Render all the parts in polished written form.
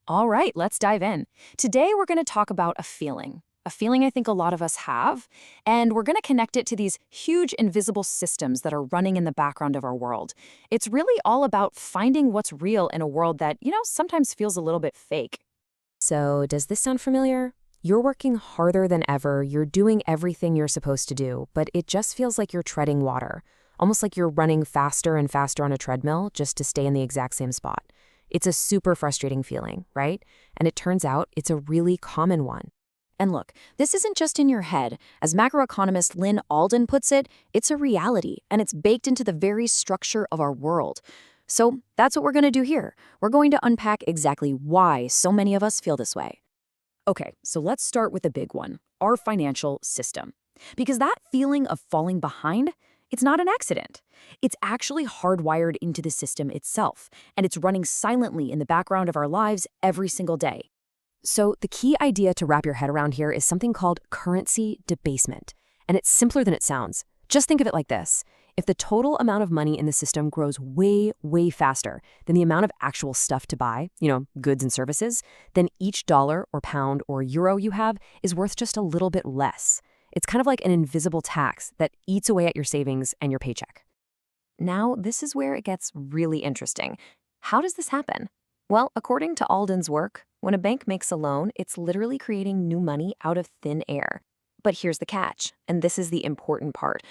All right, let's dive in. Today, we're going to talk about a feeling I think a lot of us have, and we're going to connect it to these huge invisible systems that are running in the background of our world. It's really all about finding what's real in a world that, sometimes feels a little bit fake. So, does this sound familiar? You're working harder than ever, you're doing everything you're supposed to do, but it just feels like you're treading water, almost like you're running faster and faster on a treadmill just to stay in the exact same spot. It's a super frustrating feeling, right? And it turns out it's a really common one. And look, this isn't just in your head. As macroeconomist Lynn Alden puts it, it's a reality, and it's baked into the very structure of our world. So that's what we're going to do here. We're going to unpack exactly why so many of us feel this way. Okay, so let's start with the big one, our financial system. Because that feeling of falling behind, it's not an accident. It's actually hardwired into the system itself, and it's running silently in the background of our lives every single day. So, the key idea to wrap your head around here is something called currency debasement. And it's simpler than it sounds. Just think of it like this. If the total amount of money in the system grows way, way faster than the amount of actual stuff to buy, goods and services, then each dollar or pound or euro you have is worth just a little bit less. It's kind of like an invisible tax that eats away at your savings and your paycheck. Now, this is where it gets really interesting. How does this happen? Well, according to Alden's work, when a bank makes a loan, it's literally creating new money out of thin air. But here's the catch, and this is the important part.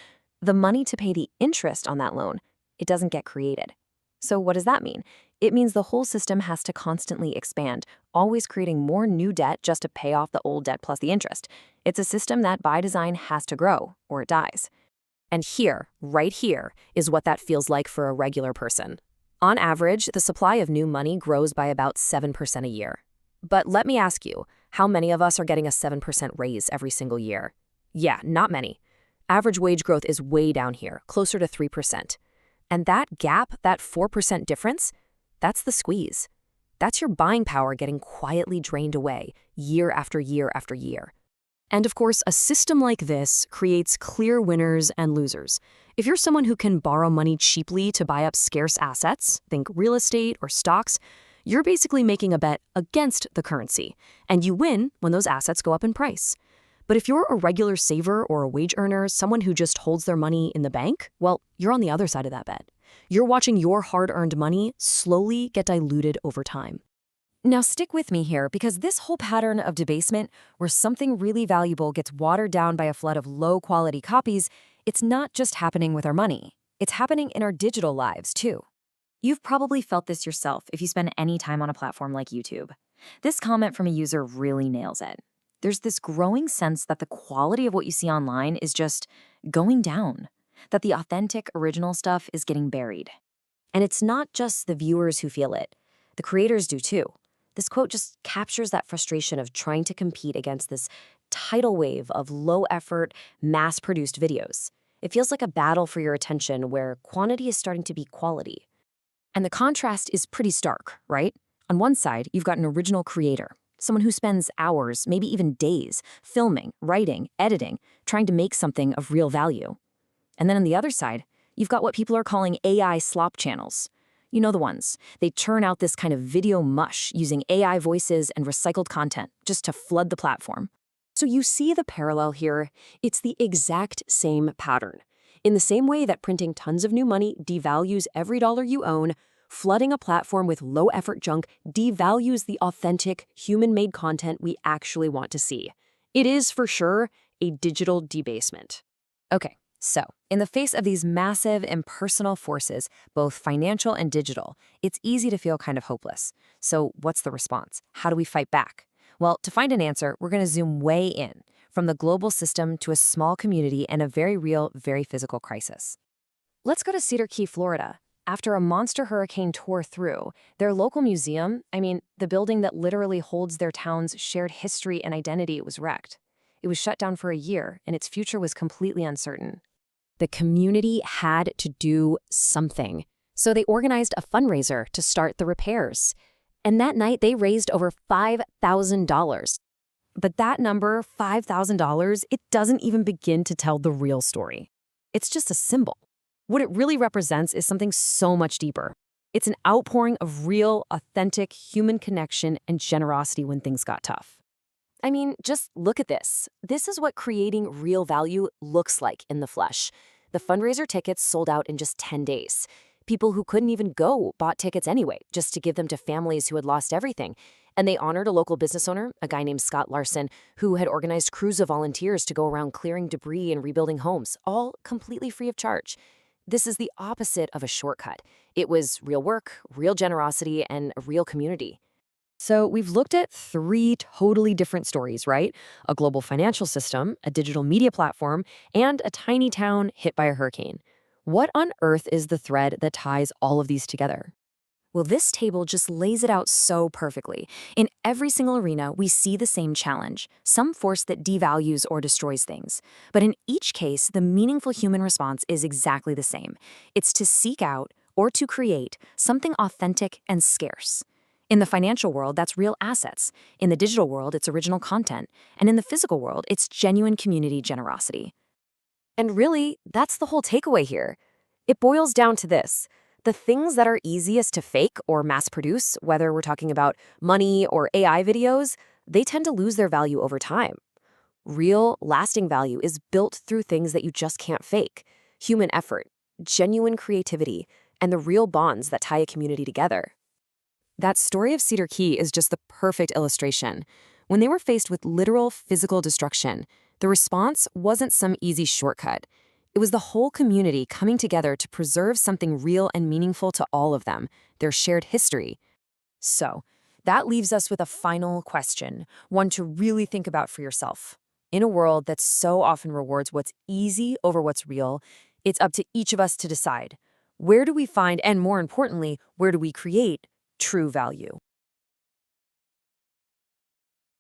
The money to pay the interest on that loan, it doesn't get created. So what does that mean? It means the whole system has to constantly expand, always creating more new debt just to pay off the old debt plus the interest. It's a system that by design has to grow, or it dies. And here, right here, is what that feels like for a regular person. On average, the supply of new money grows by about 7% a year. But let me ask you, how many of us are getting a 7% raise every single year? Yeah, not many. Average wage growth is way down here, closer to 3%. And that gap, that 4% difference, that's the squeeze. That's your buying power getting quietly drained away year after year after year. And of course, a system like this creates clear winners and losers. If you're someone who can borrow money cheaply to buy up scarce assets, think real estate or stocks, you're basically making a bet against the currency, and you win when those assets go up in price. But if you're a regular saver or a wage earner, someone who just holds their money in the bank, well, you're on the other side of that bet. You're watching your hard-earned money slowly get diluted over time. Now stick with me here, because this whole pattern of debasement, where something really valuable gets watered down by a flood of low-quality copies, it's not just happening with our money. It's happening in our digital lives, too. You've probably felt this yourself if you spend any time on a platform like YouTube. This comment from a user really nails it. There's this growing sense that the quality of what you see online is just going down, that the authentic, original stuff is getting buried. And it's not just the viewers who feel it. The creators do too. This quote just captures that frustration of trying to compete against this tidal wave of low-effort, mass-produced videos. It feels like a battle for your attention where quantity is starting to be quality. And the contrast is pretty stark, right? On one side, you've got an original creator, someone who spends hours, maybe even days, filming, writing, editing, trying to make something of real value. And then on the other side, you've got what people are calling AI slop channels. You know the ones. They churn out this kind of video mush using AI voices and recycled content just to flood the platform. So you see the parallel here. It's the exact same pattern. In the same way that printing tons of new money devalues every dollar you own, flooding a platform with low-effort junk devalues the authentic, human-made content we actually want to see. It is, for sure, a digital debasement. Okay, so in the face of these massive impersonal forces, both financial and digital, it's easy to feel kind of hopeless. So what's the response? How do we fight back? Well, to find an answer, we're going to zoom way in, from the global system to a small community and a very real, very physical crisis. Let's go to Cedar Key, Florida. After a monster hurricane tore through, their local museum, the building that literally holds their town's shared history and identity, was wrecked. It was shut down for a year, and its future was completely uncertain. The community had to do something, so they organized a fundraiser to start the repairs. And that night, they raised over $5,000. But that number, $5,000, it doesn't even begin to tell the real story. It's just a symbol. What it really represents is something so much deeper. It's an outpouring of real, authentic human connection and generosity when things got tough. I mean, just look at this. This is what creating real value looks like in the flesh. The fundraiser tickets sold out in just 10 days. People who couldn't even go bought tickets anyway, just to give them to families who had lost everything. And they honored a local business owner, a guy named Scott Larson, who had organized crews of volunteers to go around clearing debris and rebuilding homes, all completely free of charge. This is the opposite of a shortcut. It was real work, real generosity, and a real community. So we've looked at 3 totally different stories, right? A global financial system, a digital media platform, and a tiny town hit by a hurricane. What on earth is the thread that ties all of these together? Well, this table just lays it out so perfectly. In every single arena, we see the same challenge, some force that devalues or destroys things. But in each case, the meaningful human response is exactly the same. It's to seek out or to create something authentic and scarce. In the financial world, that's real assets. In the digital world, it's original content. And in the physical world, it's genuine community generosity. And really, that's the whole takeaway here. It boils down to this. The things that are easiest to fake or mass produce, whether we're talking about money or AI videos, they tend to lose their value over time. Real, lasting value is built through things that you just can't fake: human effort, genuine creativity, and the real bonds that tie a community together. That story of Cedar Key is just the perfect illustration. When they were faced with literal physical destruction, the response wasn't some easy shortcut. It was the whole community coming together to preserve something real and meaningful to all of them, their shared history. So, that leaves us with a final question, one to really think about for yourself. In a world that so often rewards what's easy over what's real, it's up to each of us to decide. Where do we find, and more importantly, where do we create true value?